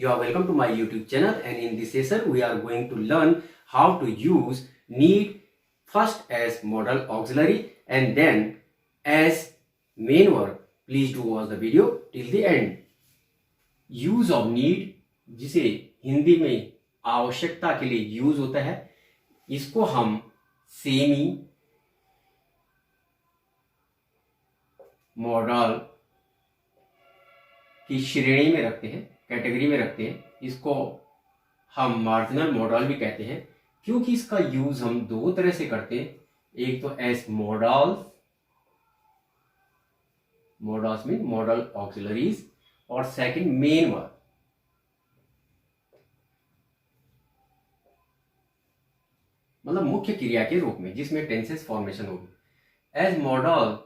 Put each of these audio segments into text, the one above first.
You are welcome to my YouTube channel, and in this session we are going to learn how to use need first as modal auxiliary and then as main verb. Please do watch the video till the end. Use of need, जिसे हिंदी में आवश्यकता के लिए use होता है, इसको हम semi model की श्रेणी में रखते हैं, कैटेगरी में रखते हैं। इसको हम मार्जिनल मॉडल भी कहते हैं, क्योंकि इसका यूज हम दो तरह से करते हैं। एक तो as modals, modals mean modal auxiliaries, और सेकंड मेन वर्ब। मतलब मुख्य क्रिया के रूप में जिसमें टेंसेस फॉर्मेशन होगी। एज मॉडल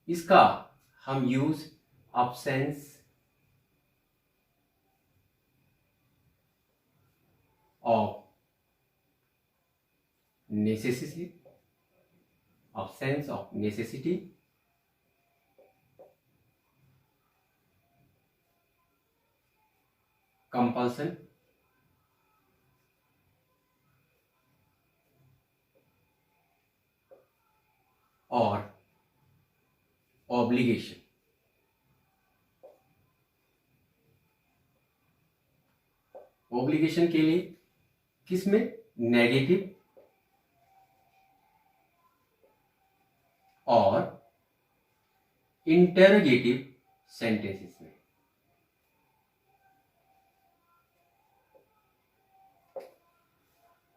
इसका हम use absence of necessity, absence of necessity, compulsion, और obligation। obligation के लिए किसमें? नेगेटिव और इंटरोगेटिव सेंटेंसेस में।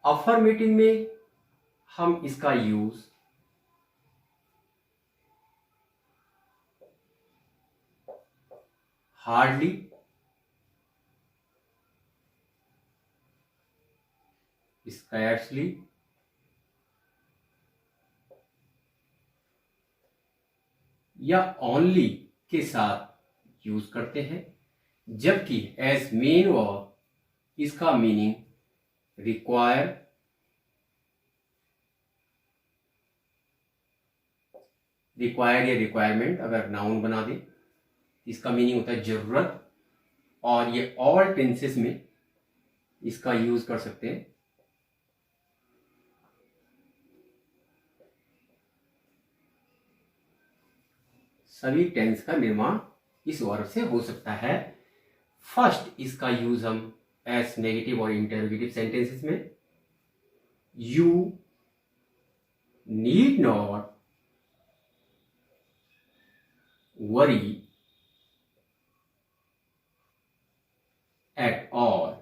अफर्मेटिव में हम इसका यूज हार्डली, स्कैर्सली, या ओनली के साथ यूज करते हैं, जबकि एज मेन वर्ब इसका मीनिंग रिक्वायर, या रिक्वायरमेंट अगर नाउन बना दे, इसका मीनिंग होता है जरूरत। और ये ऑल टेंसेस में इसका यूज कर सकते हैं। सभी टेंस का निर्माण इस वर्ब से हो सकता है। फर्स्ट इसका यूज हम एस नेगेटिव और इंटरोगेटिव सेंटेंसेस में। You need not worry at all,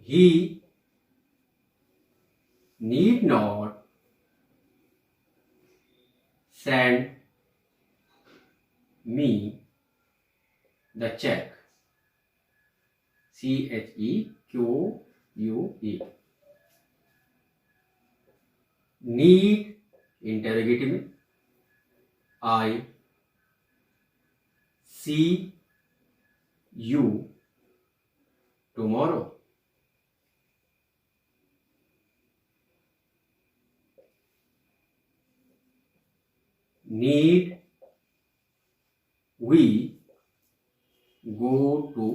he need not send me the check, CHEQUE। need interrogative में I see you tomorrow। need we go to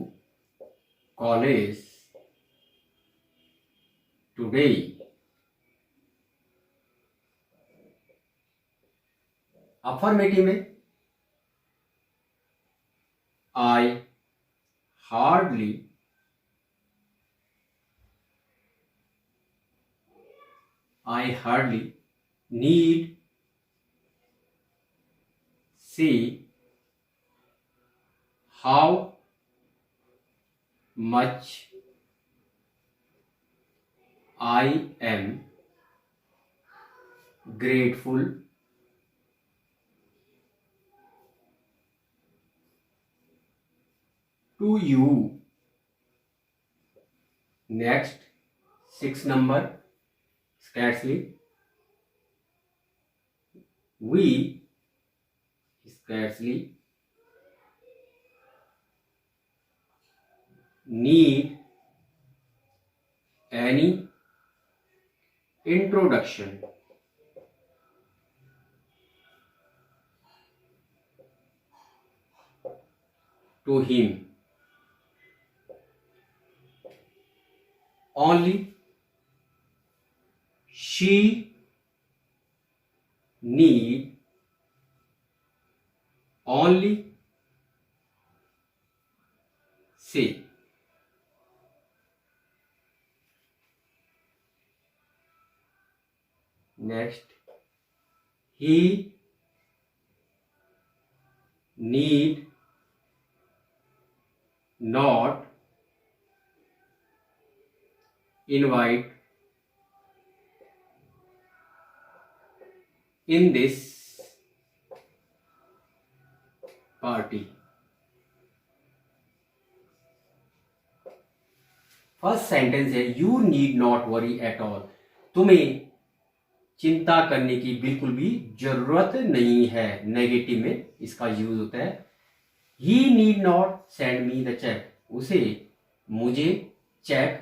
college today। Affirmative में I hardly need see how much I am grateful to you। Next 6 number, scarcely, we scarcely need any introduction to him. Only she need only say. Next, he need not invite in this party. First sentence है you need not worry at all, तुम्हें चिंता करने की बिल्कुल भी जरूरत नहीं है। नेगेटिव में इसका यूज होता है। He need not send me the cheque, उसे मुझे चेक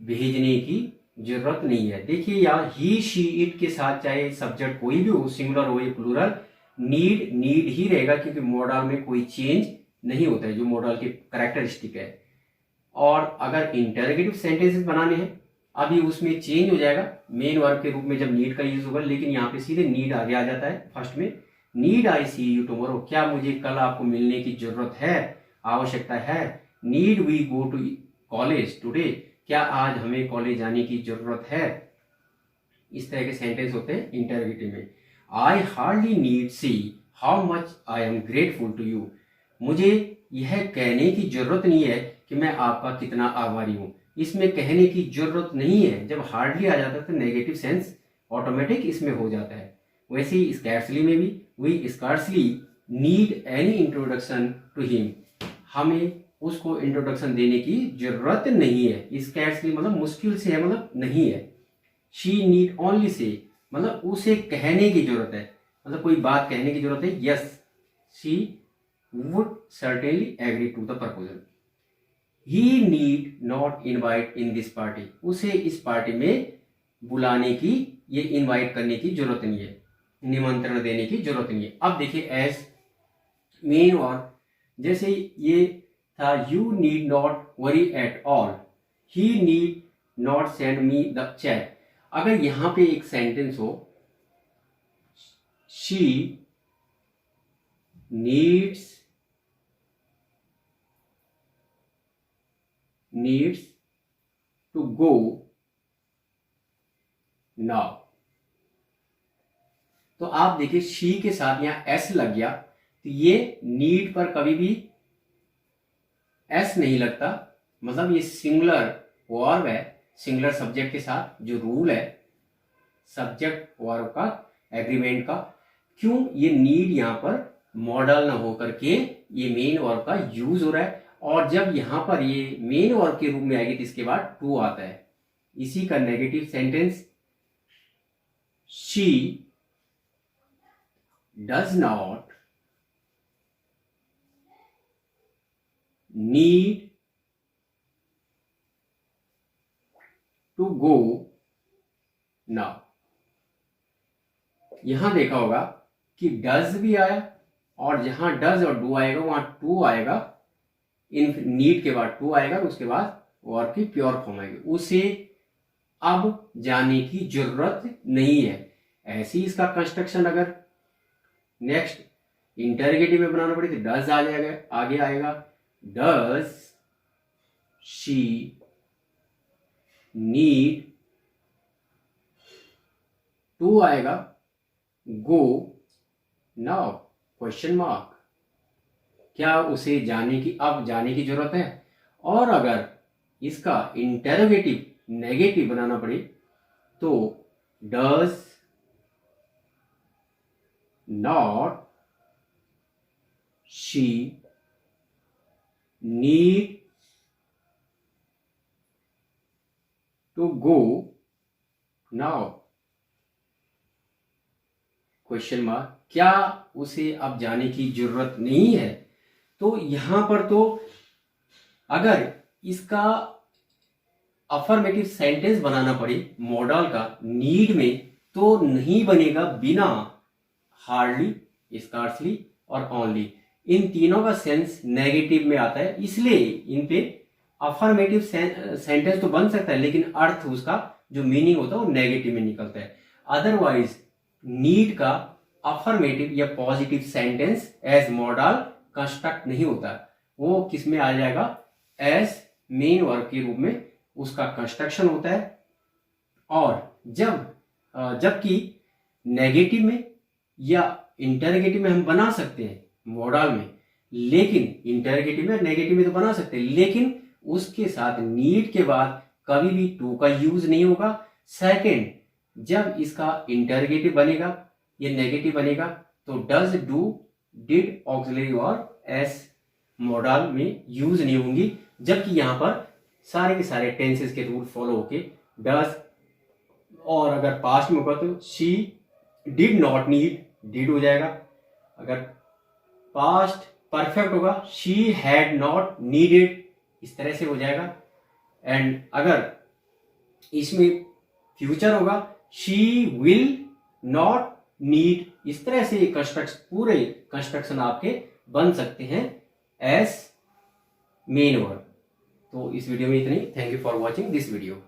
भेजने की जरूरत नहीं है। देखिए यहाँ ही शी इट के साथ चाहे सब्जेक्ट कोई भी हो, सिंगुलर हो या प्लूरल, नीड ही रहेगा, क्योंकि मॉडल में कोई चेंज नहीं होता है जो मॉडल के कैरेक्टरिस्टिक है। और अगर इंटरोगेटिव सेंटेंसेस बनाने हैं अभी उसमें चेंज हो जाएगा मेन वर्ब के रूप में जब नीड का यूज होगा, लेकिन यहाँ पे सीधे नीड आगे आ जाता है। फर्स्ट में need I see you tomorrow, क्या मुझे कल आपको मिलने की जरूरत है, आवश्यकता है। Need we go to college today, क्या आज हमें कॉलेज जाने की जरूरत है। इस तरह के सेंटेंस होते हैं इंटरोगेटिव में। I hardly need see how much I am grateful to you, मुझे यह कहने की जरूरत नहीं है कि मैं आपका कितना आभारी हूं। इसमें कहने की जरूरत नहीं है, जब हार्डली आ जाता है तो नेगेटिव सेंस ऑटोमेटिक इसमें हो जाता है। वैसे ही स्कैर्सली में भी we scarcely need any introduction to him, हमें उसको इंट्रोडक्शन देने की जरूरत नहीं है। स्कैर्सली मतलब मुश्किल से है, मतलब नहीं है। शी नीड ओनली से मतलब उसे कहने की जरूरत है, मतलब कोई बात कहने की जरूरत है। Yes she would certainly agree to the proposal. He need not invite in this party, उसे इस पार्टी में बुलाने की, ये इनवाइट करने की जरूरत नहीं है, निमंत्रण देने की जरूरत नहीं है। अब देखिए एज मेन और जैसे ये था you need not worry at all, he need not send me the cheque. अगर यहां पे एक सेंटेंस हो she needs to go now, तो आप देखिए शी के साथ यहां एस लग गया, तो ये नीड पर कभी भी एस नहीं लगता, मतलब ये सिंगुलर वर्ब है सिंगुलर सब्जेक्ट के साथ। जो रूल है सब्जेक्ट वर्ब का एग्रीमेंट का, क्यों ये नीड यहां पर मॉडल ना होकर के ये मेन वर्ब का यूज हो रहा है। और जब यहां पर ये मेन वर्ब के रूप में आएगी तो इसके बाद टू आता है। इसी का negative sentence she does not need to go now. यहां देखा होगा कि डज भी आया और जहां डज और डू आएगा वहां टू आएगा, इन नीड के बाद टू आएगा, उसके बाद वर्ब की प्योर फॉर्म आएगी। उसे अब जाने की जरूरत नहीं है। ऐसी इसका कंस्ट्रक्शन अगर नेक्स्ट इंटरोगेटिव में बनाना पड़े तो डज आ जाएगा, आगे आएगा डज शी नीड, टू आएगा गो नाउ क्वेश्चन मार्क, क्या उसे जाने की अब जाने की जरूरत है। और अगर इसका इंटरोगेटिव नेगेटिव बनाना पड़े तो does not she need to go now question mark, क्या उसे अब जाने की जरूरत नहीं है। तो यहां पर तो अगर इसका अफर्मेटिव सेंटेंस बनाना पड़े मॉडल का नीड में तो नहीं बनेगा बिना हार्डली, स्कार्सली और ओनली। इन तीनों का सेंस नेगेटिव में आता है, इसलिए इन पे अफर्मेटिव सेंटेंस तो बन सकता है लेकिन अर्थ उसका जो मीनिंग होता है वो नेगेटिव में निकलता है। अदरवाइज नीड का अफर्मेटिव या positive sentence as modal construct नहीं होता, वो किस में आ जाएगा, एज मेन वर्ब के रूप में उसका कंस्ट्रक्शन होता है। और जबकि नेगेटिव में या इंटरगेटिव में हम बना सकते हैं मॉडल में, लेकिन इंटरगेटिव में नेगेटिव में तो बना सकते हैं, लेकिन उसके साथ नीड के बाद कभी भी टू का यूज नहीं होगा। सेकंड, जब इसका इंटरगेटिव बनेगा या नेगेटिव बनेगा तो डज, डू, डिड, ऑक्सिलरी और एस मॉडल में यूज नहीं होंगी, जबकि यहां पर सारे के सारे टेंसेस के रूल फॉलो होके डज, और अगर पास्ट में होगा तो she did not need, did हो जाएगा। अगर पास्ट परफेक्ट होगा शी हैड नॉट नीडेड, इस तरह से हो जाएगा। एंड अगर इसमें फ्यूचर होगा शी विल नॉट नीड, इस तरह से पूरे कंस्ट्रक्शन आपके बन सकते हैं एज मेन वर्ब। तो इस वीडियो में इतनी। Thank you for watching this video.